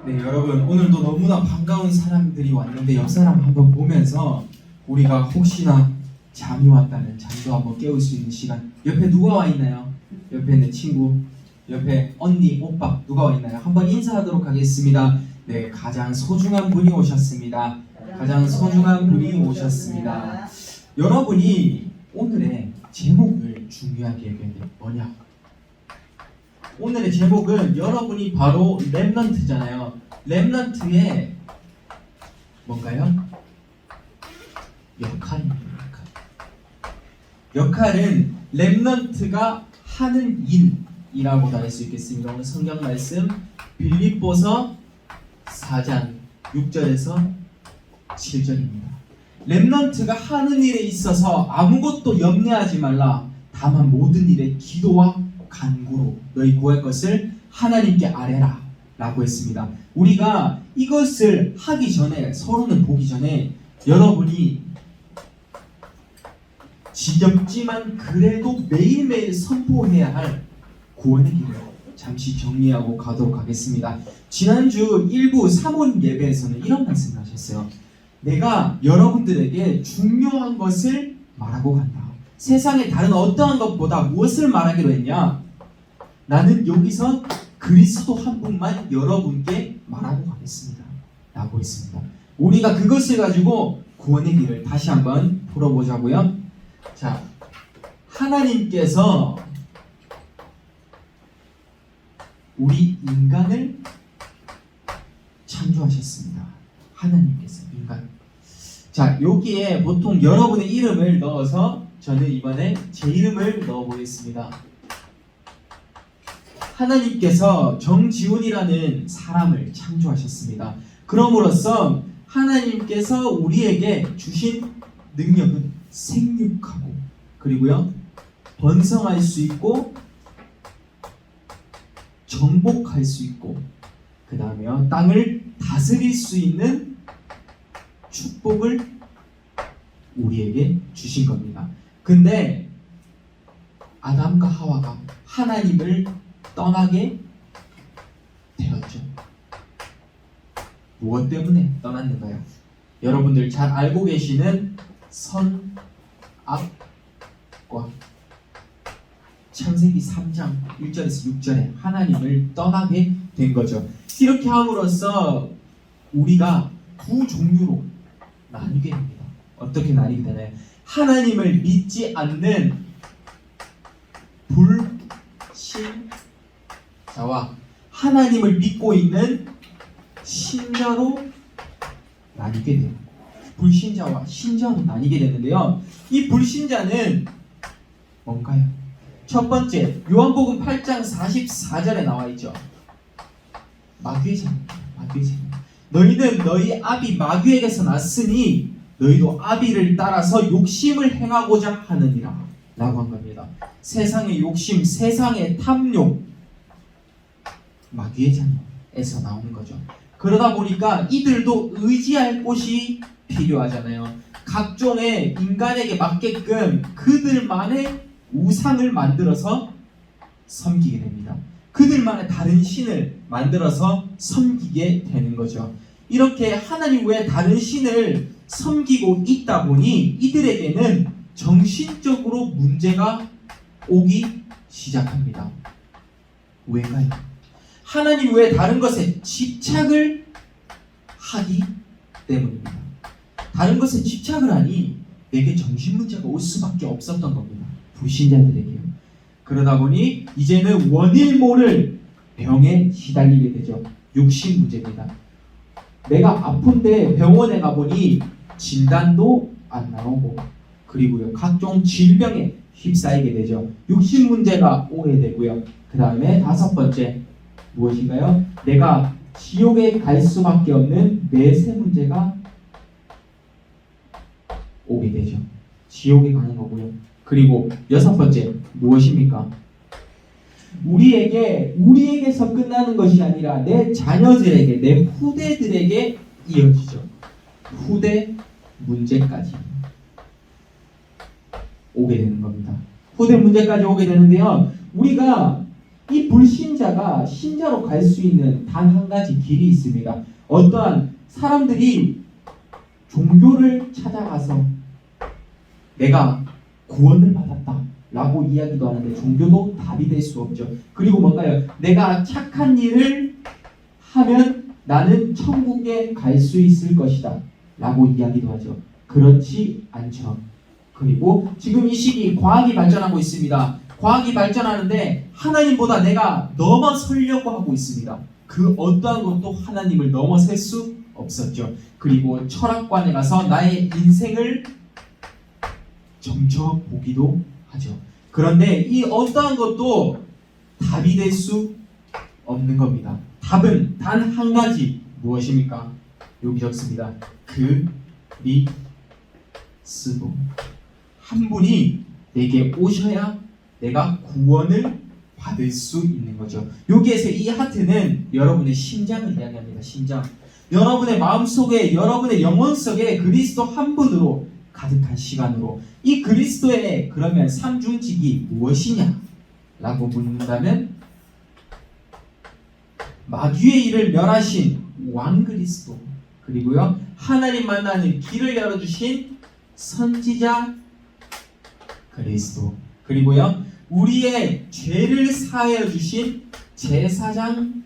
네, 여러분 오늘도 너무나 반가운 사람들이 왔는데 옆 사람 한번 보면서 우리가 혹시나 잠이 왔다면 잠도 한번 깨울 수 있는 시간. 옆에 누가 와 있나요? 옆에 내 친구, 옆에 언니, 오빠 누가 와 있나요? 한번 인사하도록 하겠습니다. 네, 가장 소중한 분이 오셨습니다. 가장 소중한 분이 오셨습니다. 여러분이 오늘의 제목을 중요하게 얘기해야 돼요. 뭐냐? 오늘의 제목은 여러분이 바로 렘넌트잖아요. 렘넌트의 뭔가요? 역할입니다. 역할은 렘넌트가 하는 일이라고도 할 수 있겠습니다. 오늘 성경 말씀 빌립보서 4장 6절에서 7절입니다. 렘넌트가 하는 일에 있어서 아무것도 염려하지 말라. 다만 모든 일에 기도와 간구로 너희 구할 것을 하나님께 아뢰라 라고 했습니다. 우리가 이것을 하기 전에, 서로는 보기 전에 여러분이 지겹지만 그래도 매일매일 선포해야 할 구원의 길을 잠시 정리하고 가도록 하겠습니다. 지난주 일부 사모님 예배에서는 이런 말씀을 하셨어요. 내가 여러분들에게 중요한 것을 말하고 간다. 세상의 다른 어떠한 것보다 무엇을 말하기로 했냐? 나는 여기서 그리스도 한 분만 여러분께 말하고 가겠습니다 라고 했습니다. 우리가 그것을 가지고 구원의 길을 다시 한번 풀어보자고요. 자, 하나님께서 우리 인간을 창조하셨습니다. 하나님께서 인간. 자, 여기에 보통 여러분의 이름을 넣어서 저는 이번에 제 이름을 넣어보겠습니다. 하나님께서 정지훈이라는 사람을 창조하셨습니다. 그럼으로써 하나님께서 우리에게 주신 능력은 생육하고 그리고요 번성할 수 있고 정복할 수 있고 그 다음에 땅을 다스릴 수 있는 축복을 우리에게 주신 겁니다. 근데 아담과 하와가 하나님을 떠나게 되었죠. 무엇 때문에 떠났는가요? 여러분들 잘 알고 계시는 선악과 창세기 3장 1절에서 6절에 하나님을 떠나게 된 거죠. 이렇게 함으로써 우리가 두 종류로 나뉘게 됩니다. 어떻게 나뉘게 되나요? 하나님을 믿지 않는 불신자와 하나님을 믿고 있는 신자로 나뉘게 돼요. 불신자와 신자로 나뉘게 되는데요. 이 불신자는 뭔가요? 첫 번째, 요한복음 8장 44절에 나와 있죠. 마귀의 자녀입니다. 마귀의 자녀. 너희는 너희 아비 마귀에게서 났으니 너희도 아비를 따라서 욕심을 행하고자 하느니라 라고 한 겁니다. 세상의 욕심, 세상의 탐욕, 마귀의 자녀에서 나오는 거죠. 그러다 보니까 이들도 의지할 곳이 필요하잖아요. 각종의 인간에게 맞게끔 그들만의 우상을 만들어서 섬기게 됩니다. 그들만의 다른 신을 만들어서 섬기게 되는 거죠. 이렇게 하나님 외에 다른 신을 섬기고 있다 보니 이들에게는 정신적으로 문제가 오기 시작합니다. 왜일까요? 하나님 외에 다른 것에 집착을 하기 때문입니다. 다른 것에 집착을 하니 내게 정신 문제가 올 수밖에 없었던 겁니다. 불신자들에게요. 그러다 보니 이제는 원인 모를 병에 시달리게 되죠. 육신 문제입니다. 내가 아픈데 병원에 가보니 진단도 안 나오고 그리고요 각종 질병에 휩싸이게 되죠. 육신 문제가 오게 되고요. 그 다음에 다섯 번째 무엇인가요? 내가 지옥에 갈 수밖에 없는 내세 문제가 오게 되죠. 지옥에 가는 거고요. 그리고 여섯 번째 무엇입니까? 우리에게서 끝나는 것이 아니라 내 자녀들에게, 내 후대들에게 이어지죠. 후대 문제까지 오게 되는 겁니다. 후대 문제까지 오게 되는데요. 우리가 이 불신자가 신자로 갈 수 있는 단 한 가지 길이 있습니다. 어떠한 사람들이 종교를 찾아가서 내가 구원을 받았다 라고 이야기도 하는데 종교도 답이 될 수 없죠. 그리고 뭔가요? 내가 착한 일을 하면 나는 천국에 갈 수 있을 것이다 라고 이야기도 하죠. 그렇지 않죠. 그리고 지금 이 시기 과학이 발전하고 있습니다. 과학이 발전하는데 하나님보다 내가 넘어서려고 하고 있습니다. 그 어떠한 것도 하나님을 넘어설 수 없었죠. 그리고 철학관에 가서 나의 인생을 점쳐보기도 하죠. 그런데 이 어떠한 것도 답이 될 수 없는 겁니다. 답은 단 한 가지. 무엇입니까? 여기 적습니다. 그리스도. 한 분이 내게 오셔야 내가 구원을 받을 수 있는 거죠. 여기에서 이 하트는 여러분의 심장을 이야기합니다. 심장. 여러분의 마음속에, 여러분의 영혼 속에 그리스도 한 분으로 가득한 시간으로 이 그리스도의 그러면 삼중직이 무엇이냐? 라고 묻는다면 마귀의 일을 멸하신 왕 그리스도, 그리고요 하나님 만나는 길을 열어주신 선지자 그리스도, 그리고요 우리의 죄를 사하여 주신 제사장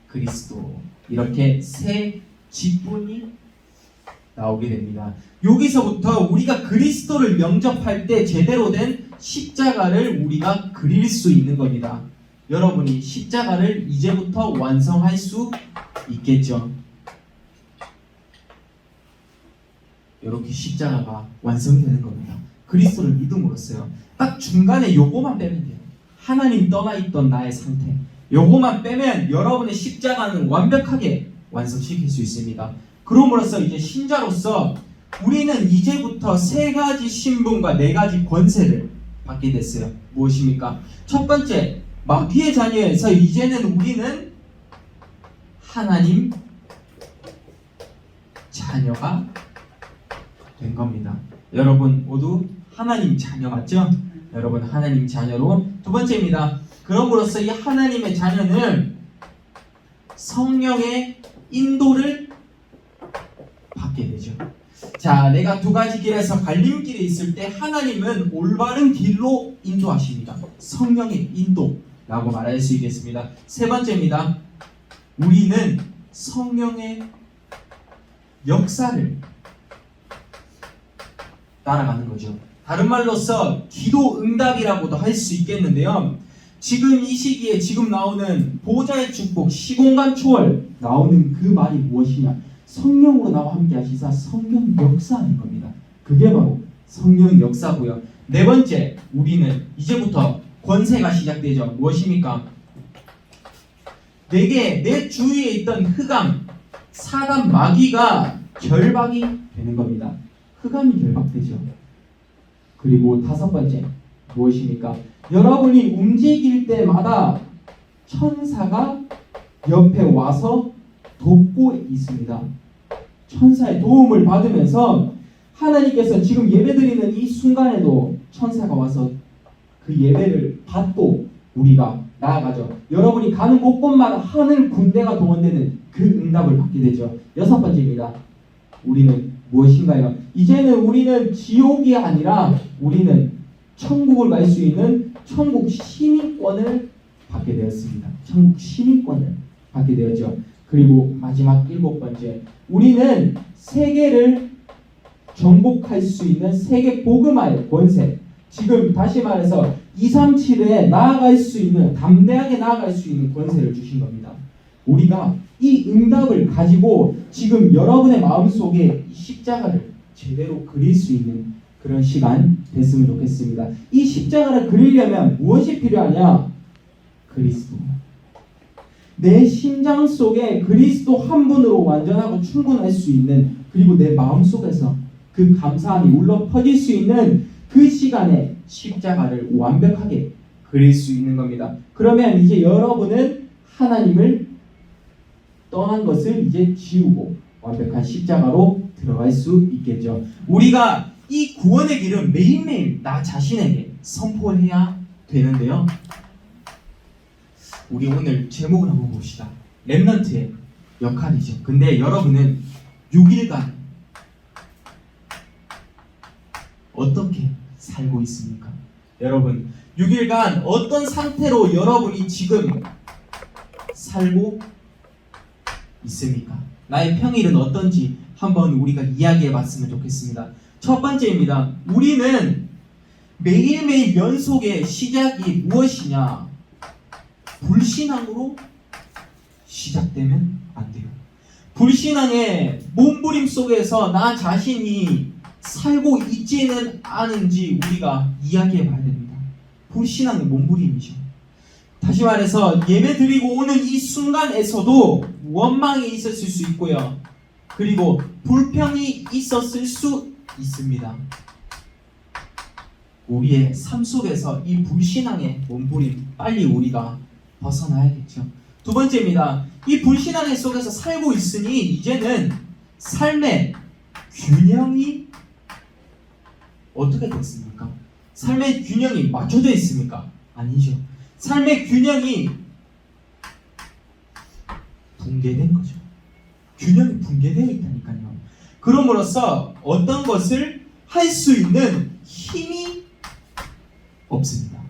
그리스도, 이렇게 세 직분이 나오게 됩니다. 여기서부터 우리가 그리스도를 영접할 때 제대로 된 십자가를 우리가 그릴 수 있는 겁니다. 여러분이 십자가를 이제부터 완성할 수 있겠죠. 이렇게 십자가가 완성되는 겁니다. 그리스도를 믿음으로써요. 딱 중간에 요거만 빼면 돼요. 하나님 떠나 있던 나의 상태, 요거만 빼면 여러분의 십자가는 완벽하게 완성시킬 수 있습니다. 그럼으로써 이제 신자로서 우리는 이제부터 세 가지 신분과 네 가지 권세를 받게 됐어요. 무엇입니까? 첫 번째, 마귀의 자녀에서 이제는 우리는 하나님 자녀가 된 겁니다. 여러분 모두 하나님 자녀 맞죠? 여러분 하나님 자녀로. 두 번째입니다. 그럼으로써 이 하나님의 자녀는 성령의 인도를 받게 되죠. 자, 내가 두 가지 길에서 갈림길에 있을 때 하나님은 올바른 길로 인도하십니다. 성령의 인도라고 말할 수 있겠습니다. 세 번째입니다. 우리는 성령의 역사를 따라가는 거죠. 다른 말로서 기도 응답이라고도 할 수 있겠는데요. 지금 이 시기에 지금 나오는 보좌의 축복, 시공간 초월 나오는 그 말이 무엇이냐? 성령으로 나와 함께 하시사 성령 역사하는 겁니다. 그게 바로 성령 역사고요. 네 번째, 우리는 이제부터 권세가 시작되죠. 무엇입니까? 내게 내 주위에 있던 흑암, 사단 마귀가 결박이 되는 겁니다. 흑암이 결박되죠. 그리고 다섯 번째, 무엇입니까? 여러분이 움직일 때마다 천사가 옆에 와서 돕고 있습니다. 천사의 도움을 받으면서 하나님께서 지금 예배드리는 이 순간에도 천사가 와서 그 예배를 받고 우리가 나아가죠. 여러분이 가는 곳곳마다 하늘 군대가 동원되는 그 응답을 받게 되죠. 여섯 번째입니다. 우리는 무엇인가요? 이제는 우리는 지옥이 아니라 우리는 천국을 갈 수 있는 천국 시민권을 받게 되었습니다. 천국 시민권을 받게 되었죠. 그리고 마지막 일곱 번째, 우리는 세계를 정복할 수 있는 세계 복음화의 권세. 지금 다시 말해서 237에 나아갈 수 있는, 담대하게 나아갈 수 있는 권세를 주신 겁니다. 우리가 이 응답을 가지고 지금 여러분의 마음속에 이 십자가를 제대로 그릴 수 있는 그런 시간 됐으면 좋겠습니다. 이 십자가를 그리려면 무엇이 필요하냐? 그리스도. 내 심장 속에 그리스도 한 분으로 완전하고 충분할 수 있는, 그리고 내 마음속에서 그 감사함이 울러 퍼질 수 있는 그 시간에 십자가를 완벽하게 그릴 수 있는 겁니다. 그러면 이제 여러분은 하나님을 떠난 것을 이제 지우고 완벽한 십자가로 들어갈 수 있겠죠. 우리가 이 구원의 길은 매일매일 나 자신에게 선포해야 되는데요. 우리 오늘 제목을 한번 봅시다. 렘넌트의 역할이죠. 근데 여러분은 6일간 어떻게 살고 있습니까? 여러분 6일간 어떤 상태로 여러분이 지금 살고 있습니까? 나의 평일은 어떤지 한번 우리가 이야기해 봤으면 좋겠습니다. 첫 번째입니다. 우리는 매일매일 연속의 시작이 무엇이냐? 불신앙으로 시작되면 안 돼요. 불신앙의 몸부림 속에서 나 자신이 살고 있지는 않은지 우리가 이야기해 봐야 됩니다. 불신앙의 몸부림이죠. 다시 말해서 예배 드리고 오는 이 순간에서도 원망이 있었을 수 있고요. 그리고 불평이 있었을 수 있습니다. 우리의 삶 속에서 이 불신앙의 몸부림 빨리 우리가 벗어나야겠죠. 두 번째입니다. 이 불신앙의 속에서 살고 있으니 이제는 삶의 균형이 어떻게 됐습니까? 삶의 균형이 맞춰져 있습니까? 아니죠. 삶의 균형이 붕괴된 거죠. 균형이 붕괴되어 있다니까요. 그럼으로써 어떤 것을 할 수 있는 힘이 없습니다.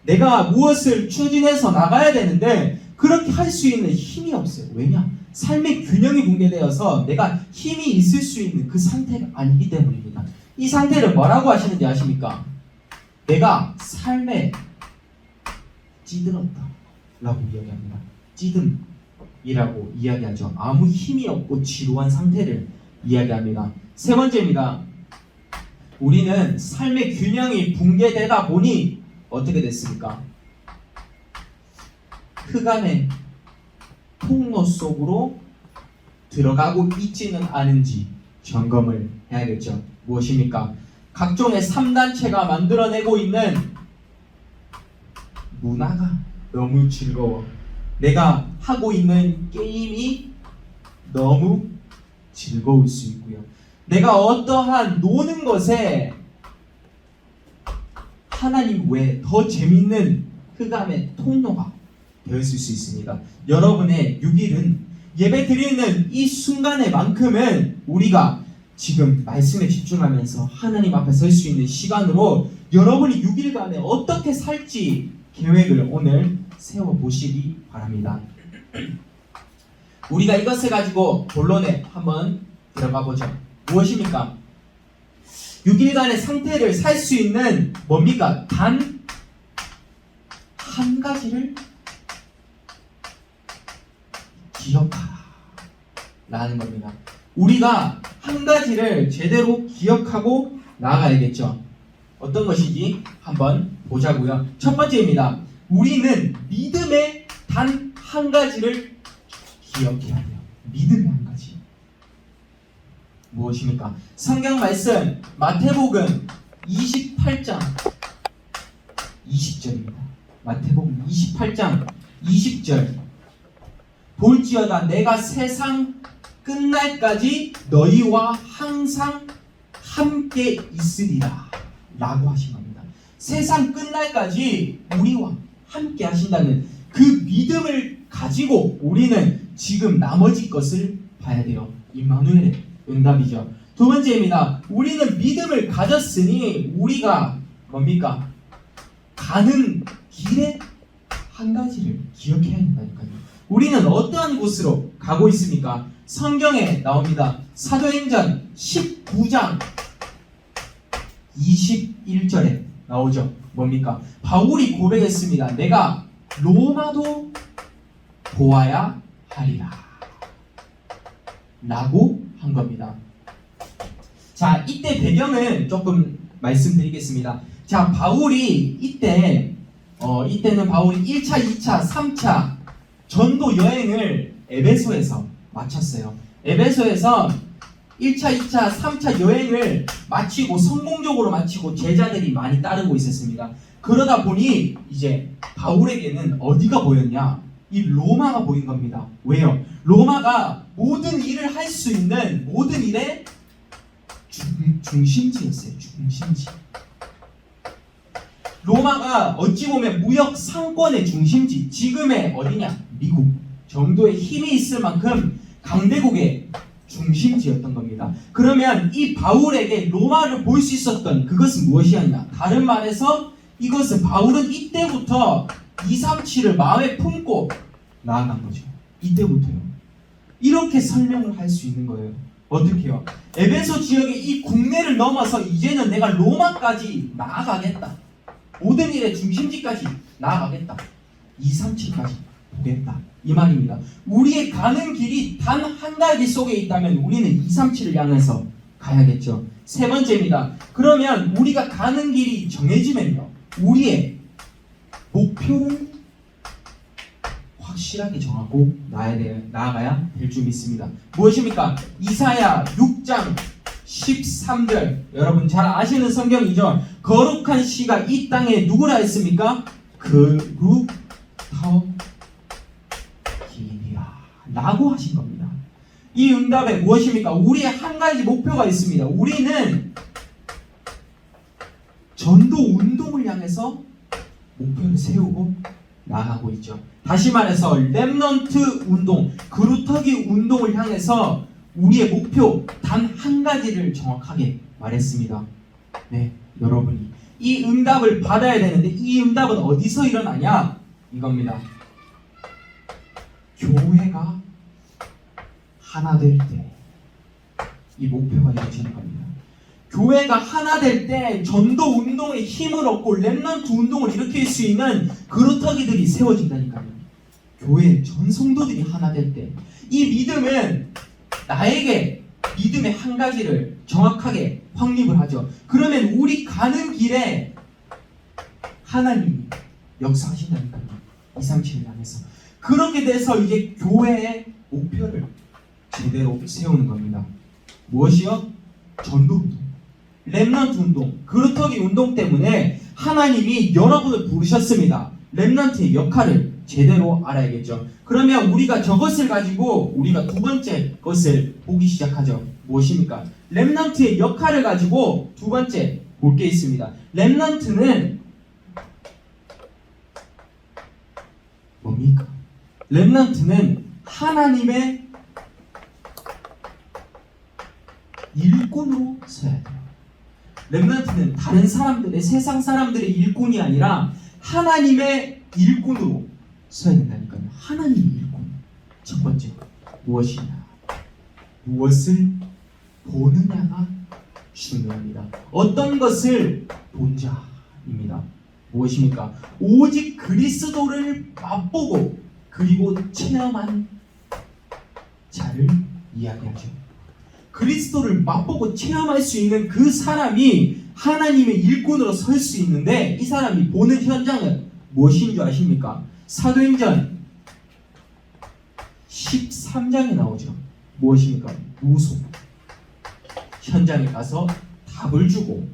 내가 무엇을 추진해서 나가야 되는데 그렇게 할 수 있는 힘이 없어요. 왜냐? 삶의 균형이 붕괴되어서 내가 힘이 있을 수 있는 그 상태가 아니기 때문입니다. 이 상태를 뭐라고 하시는지 아십니까? 내가 삶에 찌들었다 라고 이야기합니다. 찌듦이라고 이야기하죠. 아무 힘이 없고 지루한 상태를 이야기합니다. 세 번째입니다. 우리는 삶의 균형이 붕괴되다 보니 어떻게 됐습니까? 흑암의 통로 속으로 들어가고 있지는 않은지 점검을 해야겠죠. 무엇입니까? 각종의 3단체가 만들어내고 있는 문화가 너무 즐거워. 내가 하고 있는 게임이 너무 즐거울 수 있고요. 내가 어떠한 노는 것에 하나님 외에 더 재밌는 흑암의 통로가 되었을 수 있습니다. 여러분의 6일은 예배 드리는 이 순간에만큼은 우리가 지금 말씀에 집중하면서 하나님 앞에 설 수 있는 시간으로 여러분이 6일간에 어떻게 살지 계획을 오늘 세워보시기 바랍니다. 우리가 이것을 가지고 본론에 한번 들어가 보죠. 무엇입니까? 6일간의 상태를 살 수 있는 뭡니까? 단 한 가지를 기억하라 라는 겁니다. 우리가 한 가지를 제대로 기억하고 나아가야겠죠. 어떤 것인지 한번 보자고요. 첫 번째입니다. 우리는 믿음의 단 한 가지를 기억해야 돼요. 믿음의 한 가지. 무엇입니까? 성경 말씀 마태복음 28장 20절입니다. 마태복음 28장 20절. 볼지어다 내가 세상 끝날까지 너희와 항상 함께 있으리라 라고 하신 겁니다. 세상 끝날까지 우리와 함께 하신다는 그 믿음을 가지고 우리는 지금 나머지 것을 봐야 돼요. 임마누엘의 응답이죠. 두 번째입니다. 우리는 믿음을 가졌으니 우리가 뭡니까? 가는 길에 한 가지를 기억해야 한다니까요. 우리는 어떠한 곳으로 가고 있습니까? 성경에 나옵니다. 사도행전 19장 21절에 나오죠. 뭡니까? 바울이 고백했습니다. 내가 로마도 보아야 하리라 라고 한 겁니다. 자, 이때 배경을 조금 말씀드리겠습니다. 자, 바울이 이때는 바울이 1차, 2차, 3차 전도 여행을 에베소에서 마쳤어요. 에베소에서 1차, 2차, 3차 여행을 마치고 성공적으로 마치고 제자들이 많이 따르고 있었습니다. 그러다 보니 이제 바울에게는 어디가 보였냐? 이 로마가 보인 겁니다. 왜요? 로마가 모든 일을 할 수 있는 모든 일의 중심지였어요. 중심지. 로마가 어찌 보면 무역 상권의 중심지, 지금의 어디냐? 미국 정도의 힘이 있을 만큼 강대국의 중심지였던 겁니다. 그러면 이 바울에게 로마를 볼 수 있었던 그것은 무엇이었냐? 다른 말해서 이것은 바울은 이때부터 237을 마음에 품고 나아간 거죠. 이때부터요. 이렇게 설명을 할 수 있는 거예요. 어떻게요? 에베소 지역의 이 국내를 넘어서 이제는 내가 로마까지 나아가겠다. 모든 일의 중심지까지 나아가겠다. 237까지 보겠다. 이 말입니다. 우리의 가는 길이 단 한 가지 속에 있다면 우리는 237을 향해서 가야겠죠. 세 번째입니다. 그러면 우리가 가는 길이 정해지면요, 우리의 목표를 확실하게 정하고 나아가야 될 줄 믿습니다. 무엇입니까? 이사야 6장 13절, 여러분 잘 아시는 성경이죠. 거룩한 씨가 이 땅에 누구라 했습니까? 거룩하기니라 라고 하신 겁니다. 이 응답에 무엇입니까? 우리의 한 가지 목표가 있습니다. 우리는 전도 운동을 향해서 목표를 세우고 나아가고 있죠. 다시 말해서 렘넌트 운동, 그루터기 운동을 향해서 우리의 목표 단 한 가지를 정확하게 말했습니다. 네, 여러분이 이 응답을 받아야 되는데 이 응답은 어디서 일어나냐? 이겁니다. 교회가 하나 될 때 이 목표가 이루어지는 겁니다. 교회가 하나 될 때 전도 운동에 힘을 얻고 렘넌트 운동을 일으킬 수 있는 그루터기들이 세워진다니까요. 교회 전 성도들이 하나 될 때 이 믿음은 나에게 믿음의 한 가지를 정확하게 확립을 하죠. 그러면 우리 가는 길에 하나님이 역사하신다니까요. 237을 향해서. 그렇게 돼서 이제 교회의 목표를 제대로 세우는 겁니다. 무엇이요? 전도 운동, 렘넌트 운동, 그루터기 운동 때문에 하나님이 여러분을 부르셨습니다. 렘넌트의 역할을 제대로 알아야겠죠. 그러면 우리가 저것을 가지고 우리가 두 번째 것을 보기 시작하죠. 무엇입니까? 렘넌트의 역할을 가지고 두 번째 볼 게 있습니다. 렘넌트는 뭡니까? 렘넌트는 하나님의 일꾼으로 서야 돼요. 렘넌트는 다른 사람들의, 세상 사람들의 일꾼이 아니라 하나님의 일꾼으로 서야 된다니까요. 하나님의 일꾼. 첫 번째, 무엇이냐? 무엇을 보느냐가 중요합니다. 어떤 것을 본 자입니다. 무엇입니까? 오직 그리스도를 맛보고 그리고 체험한 자를 이야기하죠. 그리스도를 맛보고 체험할 수 있는 그 사람이 하나님의 일꾼으로 설 수 있는데, 이 사람이 보는 현장은 무엇인 줄 아십니까? 사도행전 13장에 나오죠. 무엇입니까? 무속. 현장에 가서 답을 주고,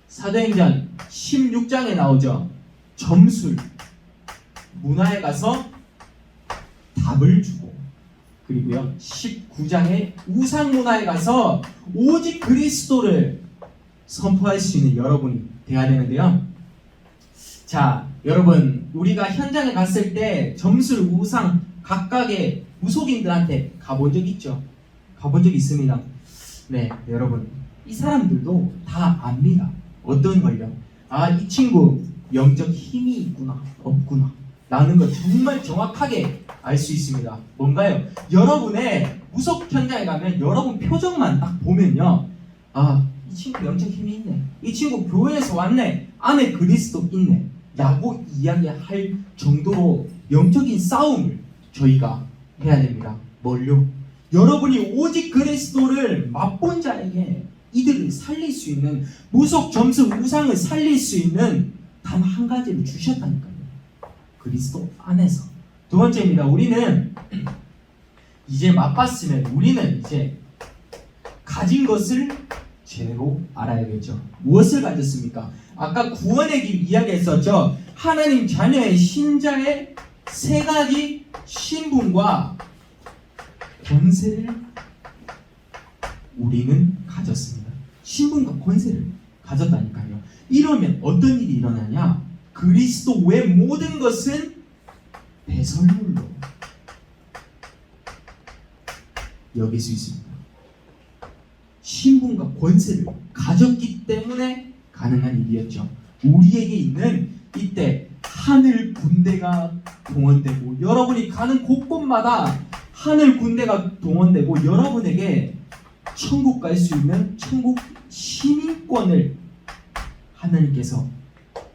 사도행전 16장에 나오죠. 점술. 문화에 가서 답을 주고, 그리고요 19장에 우상문화에 가서 오직 그리스도를 선포할 수 있는 여러분이 되어야 되는데요. 자, 여러분, 우리가 현장에 갔을 때 점술, 우상 각각의 무속인들한테 가본 적 있죠? 가본 적 있습니다. 네, 여러분, 이 사람들도 다 압니다. 어떤 걸요? 아, 이 친구 영적 힘이 있구나, 없구나 라는 걸 정말 정확하게 알 수 있습니다. 뭔가요? 여러분의 무속 현장에 가면 여러분 표정만 딱 보면요, 아, 이 친구 영적 힘이 있네, 이 친구 교회에서 왔네, 안에 그리스도 있네 라고 이야기할 정도로 영적인 싸움을 저희가 해야 됩니다. 뭘요? 여러분이 오직 그리스도를 맛본 자에게 이들을 살릴 수 있는, 무속, 점수, 우상을 살릴 수 있는 단 한 가지를 주셨다니까요. 그리스도 안에서. 두 번째입니다. 우리는 이제 맛봤으면 우리는 이제 가진 것을 제대로 알아야겠죠. 무엇을 가졌습니까? 아까 구원의 길 이야기했었죠. 하나님 자녀의 신자의 세 가지 신분과 권세를 우리는 가졌습니다. 신분과 권세를 가졌다니까요. 이러면 어떤 일이 일어나냐? 그리스도 외 모든 것은 배설물로 여길 수 있습니다. 신분과 권세를 가졌기 때문에 가능한 일이었죠. 우리에게 있는 이때 하늘 군대가 동원되고 여러분이 가는 곳곳마다 하늘 군대가 동원되고 여러분에게 천국 갈 수 있는 천국 시민권을 하나님께서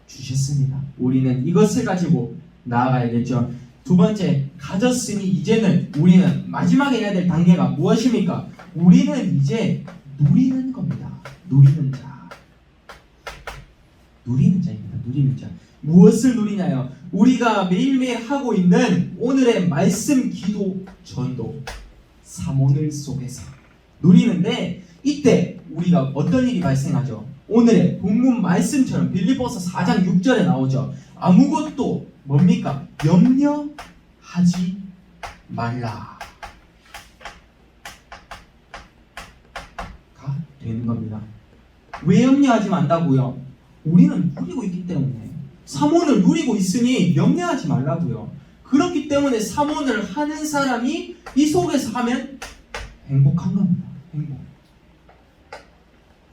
주셨습니다. 우리는 이것을 가지고 나아가야겠죠. 두 번째, 가졌으니 이제는 우리는 마지막에 해야 될 단계가 무엇입니까? 우리는 이제 누리는 겁니다. 누리는 자. 누리는 자입니다. 누리는 자. 무엇을 누리냐요? 우리가 매일매일 하고 있는 오늘의 말씀, 기도, 전도, 사모늘 속에서 누리는데 이때 우리가 어떤 일이 발생하죠? 오늘의 본문 말씀처럼 빌립보서 4장 6절에 나오죠. 아무것도 뭡니까? 염려하지 말라 가 되는 겁니다. 왜 염려하지 말라고요? 우리는 누리고 있기 때문에 사모를 누리고 있으니 염려하지 말라고요. 그렇기 때문에 사모를 하는 사람이 이 속에서 하면 행복한 겁니다. 행복.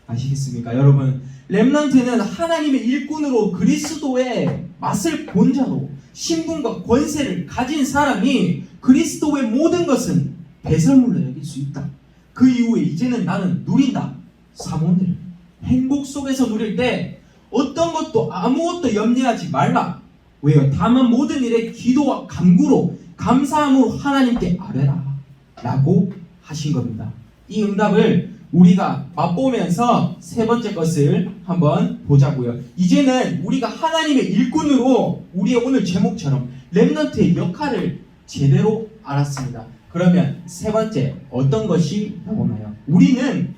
아시겠습니까? 여러분, 렘넌트는 하나님의 일꾼으로 그리스도의 맛을 본 자로 신분과 권세를 가진 사람이 그리스도의 모든 것은 배설물로 여길 수 있다. 그 이후에 이제는 나는 누린다. 사모를 행복 속에서 누릴 때 어떤 것도 아무것도 염려하지 말라. 왜요? 다만 모든 일에 기도와 간구로 감사함으로 하나님께 아뢰라 라고 하신 겁니다. 이 응답을 우리가 맛보면서 세 번째 것을 한번 보자고요. 이제는 우리가 하나님의 일꾼으로 우리의 오늘 제목처럼 렘넌트의 역할을 제대로 알았습니다. 그러면 세 번째 어떤 것이 나오나요? 우리는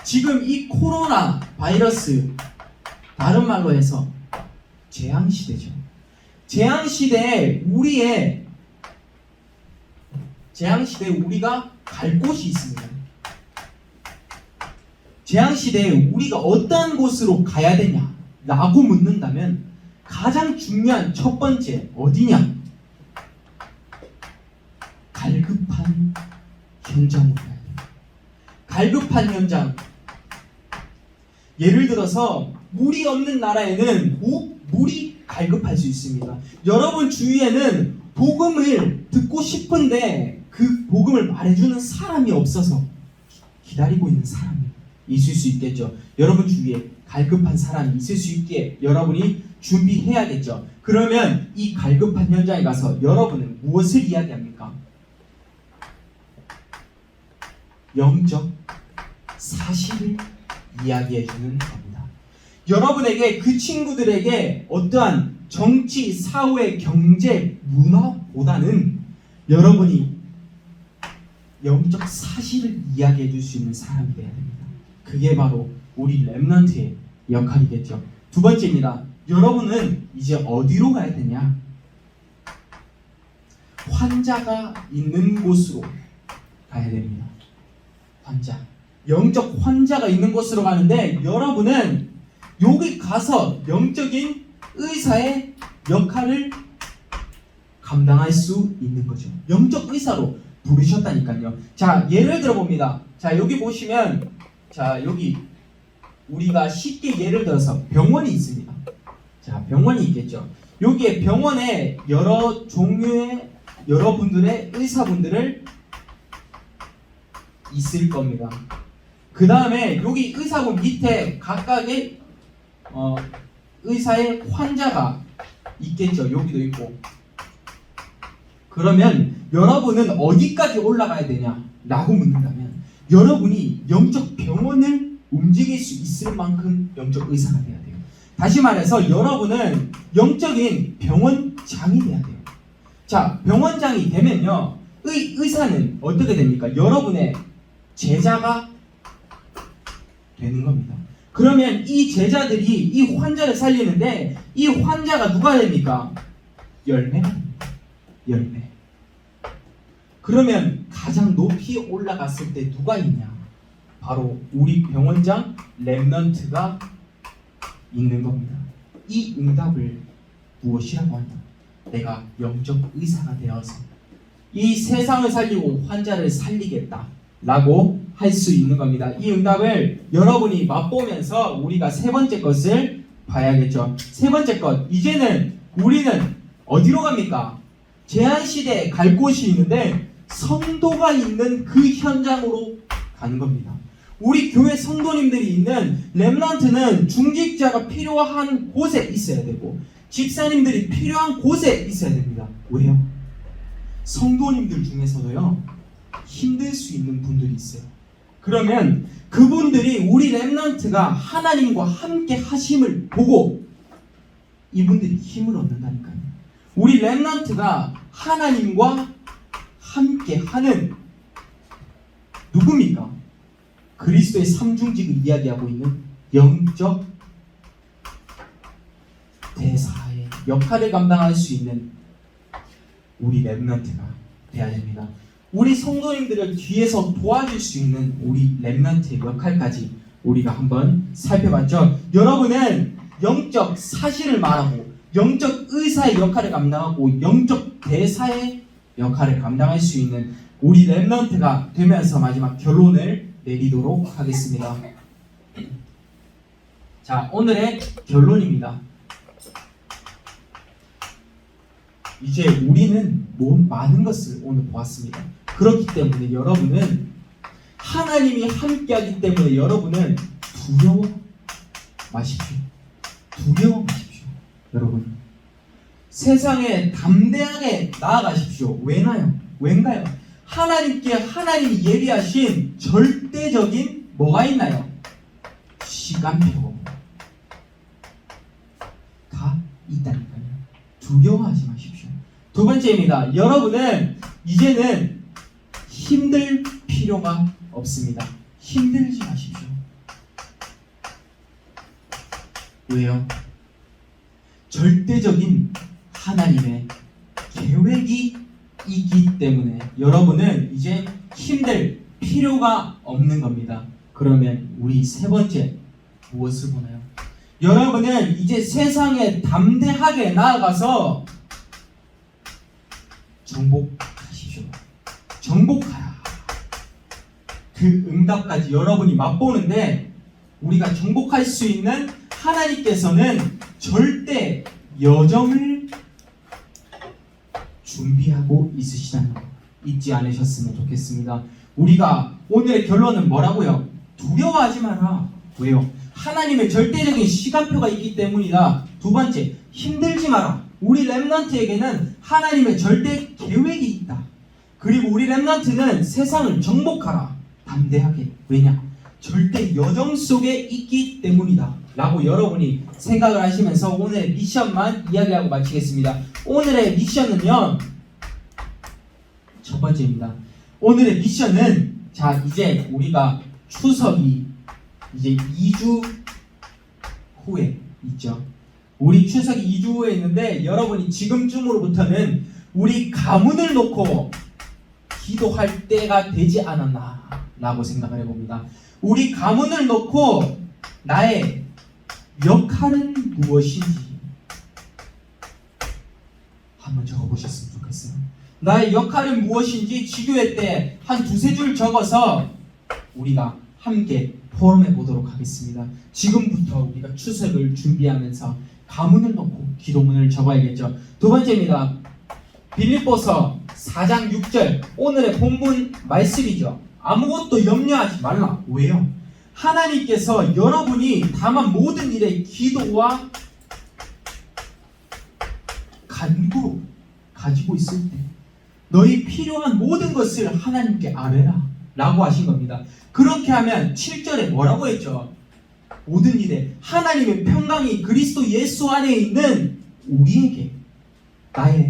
지금 이 코로나 바이러스, 다른 말로 해서 재앙시대죠. 재앙시대에 우리가 갈 곳이 있습니다. 재앙시대에 우리가 어떠한 곳으로 가야 되냐 라고 묻는다면 가장 중요한 첫 번째 어디냐? 갈급한 현장으로 가야 돼요. 갈급한 현장. 예를 들어서 물이 없는 나라에는 물이 갈급할 수 있습니다. 여러분 주위에는 복음을 듣고 싶은데 그 복음을 말해주는 사람이 없어서 기다리고 있는 사람이 있을 수 있겠죠. 여러분 주위에 갈급한 사람이 있을 수 있게 여러분이 준비해야겠죠. 그러면 이 갈급한 현장에 가서 여러분은 무엇을 이야기합니까? 영적 사실을 이야기해주는 겁니다. 여러분에게 그 친구들에게 어떠한 정치, 사회, 경제, 문화보다는 여러분이 영적 사실을 이야기해줄 수 있는 사람이 되어야 됩니다. 그게 바로 우리 렘넌트의 역할이겠죠. 두 번째입니다. 여러분은 이제 어디로 가야 되냐? 환자가 있는 곳으로 가야 됩니다. 환자. 영적 환자가 있는 곳으로 가는데 여러분은 여기 가서 영적인 의사의 역할을 감당할 수 있는 거죠. 영적 의사로 부르셨다니까요. 자, 예를 들어 봅니다. 자, 여기 보시면 자, 여기 우리가 쉽게 예를 들어서 병원이 있습니다. 자, 병원이 있겠죠. 여기에 병원에 여러 종류의 여러분들의 의사분들을 있을 겁니다. 그 다음에 여기 의사분 밑에 각각의 의사의 환자가 있겠죠. 여기도 있고. 그러면 여러분은 어디까지 올라가야 되냐 라고 묻는다면 여러분이 영적 병원을 움직일 수 있을 만큼 영적 의사가 돼야 돼요. 다시 말해서 여러분은 영적인 병원장이 돼야 돼요. 자, 병원장이 되면요 의사는 어떻게 됩니까? 여러분의 제자가 되는 겁니다. 그러면 이 제자들이 이 환자를 살리는데 이 환자가 누가 됩니까? 열매가 됩니다. 열매. 그러면 가장 높이 올라갔을 때 누가 있냐? 바로 우리 병원장 렘넌트가 있는 겁니다. 이 응답을 무엇이라고 한다? 내가 영적 의사가 되어서 이 세상을 살리고 환자를 살리겠다 라고 할 수 있는 겁니다. 이 응답을 여러분이 맛보면서 우리가 세 번째 것을 봐야겠죠. 세 번째 것, 이제는 우리는 어디로 갑니까? 제한시대에 갈 곳이 있는데 성도가 있는 그 현장으로 가는 겁니다. 우리 교회 성도님들이 있는 렘넌트는 중직자가 필요한 곳에 있어야 되고 집사님들이 필요한 곳에 있어야 됩니다. 왜요? 성도님들 중에서도요 힘들 수 있는 분들이 있어요. 그러면 그분들이 우리 렘넌트가 하나님과 함께 하심을 보고 이분들이 힘을 얻는다니까요. 우리 렘넌트가 하나님과 함께 하는 누굽니까? 그리스도의 삼중직을 이야기하고 있는 영적 대사의 역할을 감당할 수 있는 우리 렘넌트가 돼야 됩니다. 우리 성도님들을 뒤에서 도와줄 수 있는 우리 렘넌트의 역할까지 우리가 한번 살펴봤죠. 여러분은 영적 사실을 말하고 영적 의사의 역할을 감당하고 영적 대사의 역할을 감당할 수 있는 우리 렘넌트가 되면서 마지막 결론을 내리도록 하겠습니다. 자, 오늘의 결론입니다. 이제 우리는 많은 것을 오늘 보았습니다. 그렇기 때문에 여러분은 하나님이 함께하기 때문에 여러분은 두려워 마십시오. 두려워 마십시오. 여러분 세상에 담대하게 나아가십시오. 왠가요? 하나님이 예비하신 절대적인 뭐가 있나요? 시간표가 다 있다니까요. 두려워하지 마십시오. 두 번째입니다. 여러분은 이제는 힘들 필요가 없습니다. 힘들지 마십시오. 왜요? 절대적인 하나님의 계획이 있기 때문에 여러분은 이제 힘들 필요가 없는 겁니다. 그러면 우리 세 번째 무엇을 보나요? 여러분은 이제 세상에 담대하게 나아가서 정복하십시오. 정복하라. 그 응답까지 여러분이 맛보는데 우리가 정복할 수 있는 하나님께서는 절대 여정을 준비하고 있으시다는 거 잊지 않으셨으면 좋겠습니다. 우리가 오늘의 결론은 뭐라고요? 두려워하지 마라. 왜요? 하나님의 절대적인 시간표가 있기 때문이다. 두 번째, 힘들지 마라. 우리 렘넌트에게는 하나님의 절대 계획이 있다. 그리고 우리 렘넌트는 세상을 정복하라. 담대하게. 왜냐? 절대 여정 속에 있기 때문이다. 라고 여러분이 생각을 하시면서 오늘의 미션만 이야기하고 마치겠습니다. 오늘의 미션은요, 첫 번째입니다. 오늘의 미션은, 자, 이제 우리가 추석이 이제 2주 후에 있죠. 우리 추석이 2주 후에 있는데 여러분이 지금쯤으로부터는 우리 가문을 놓고 기도할 때가 되지 않았나 라고 생각을 해봅니다. 우리 가문을 놓고 나의 역할은 무엇인지 한번 적어보셨으면 좋겠어요. 나의 역할은 무엇인지 지교회 때 한 두세 줄 적어서 우리가 함께 포럼해 보도록 하겠습니다. 지금부터 우리가 추석을 준비하면서 가문을 놓고 기도문을 적어야겠죠. 두 번째입니다. 빌립보서 4장 6절 오늘의 본문 말씀이죠. 아무것도 염려하지 말라. 왜요? 하나님께서 여러분이 다만 모든 일에 기도와 간구로 가지고 있을 때 너희 필요한 모든 것을 하나님께 아뢰라 라고 하신 겁니다. 그렇게 하면 7절에 뭐라고 했죠? 모든 일에 하나님의 평강이 그리스도 예수 안에 있는 우리에게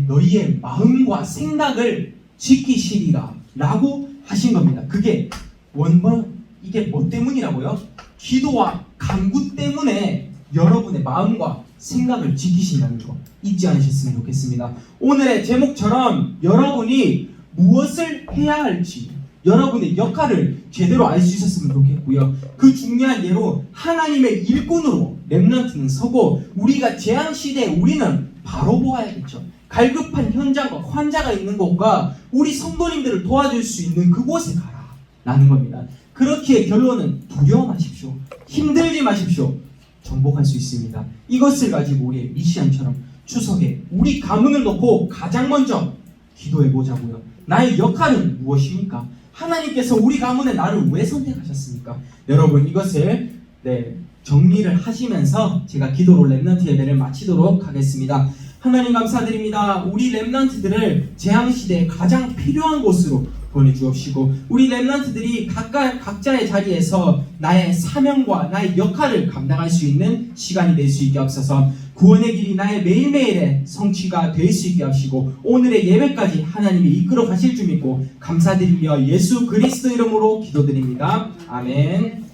너희의 마음과 생각을 지키시리라 라고 하신 겁니다. 그게 이게 뭐 때문이라고요? 기도와 간구 때문에 여러분의 마음과 생각을 지키신다는 거 잊지 않으셨으면 좋겠습니다. 오늘의 제목처럼 여러분이 무엇을 해야 할지 여러분의 역할을 제대로 알 수 있었으면 좋겠고요. 그 중요한 예로 하나님의 일꾼으로 렘넌트는 서고 우리가 재앙시대에 우리는 바로 보아야겠죠. 갈급한 현장과 환자가 있는 곳과 우리 성도님들을 도와줄 수 있는 그곳에 가라 라는 겁니다. 그렇게 결론은 두려워 마십시오. 힘들지 마십시오. 정복할 수 있습니다. 이것을 가지고 우리의 미션처럼 추석에 우리 가문을 놓고 가장 먼저 기도해 보자고요. 나의 역할은 무엇입니까? 하나님께서 우리 가문에 나를 왜 선택하셨습니까? 여러분 이것을 정리를 하시면서 제가 기도로 렘넌트 예배를 마치도록 하겠습니다. 하나님 감사드립니다. 우리 렘넌트들을 재앙시대에 가장 필요한 곳으로 보내주옵시고 우리 렘넌트들이 각자의 자리에서 나의 사명과 나의 역할을 감당할 수 있는 시간이 될 수 있게 하옵소서. 구원의 길이 나의 매일매일의 성취가 될 수 있게 하시고 오늘의 예배까지 하나님이 이끌어 가실 줄 믿고 감사드리며 예수 그리스도 이름으로 기도드립니다. 아멘.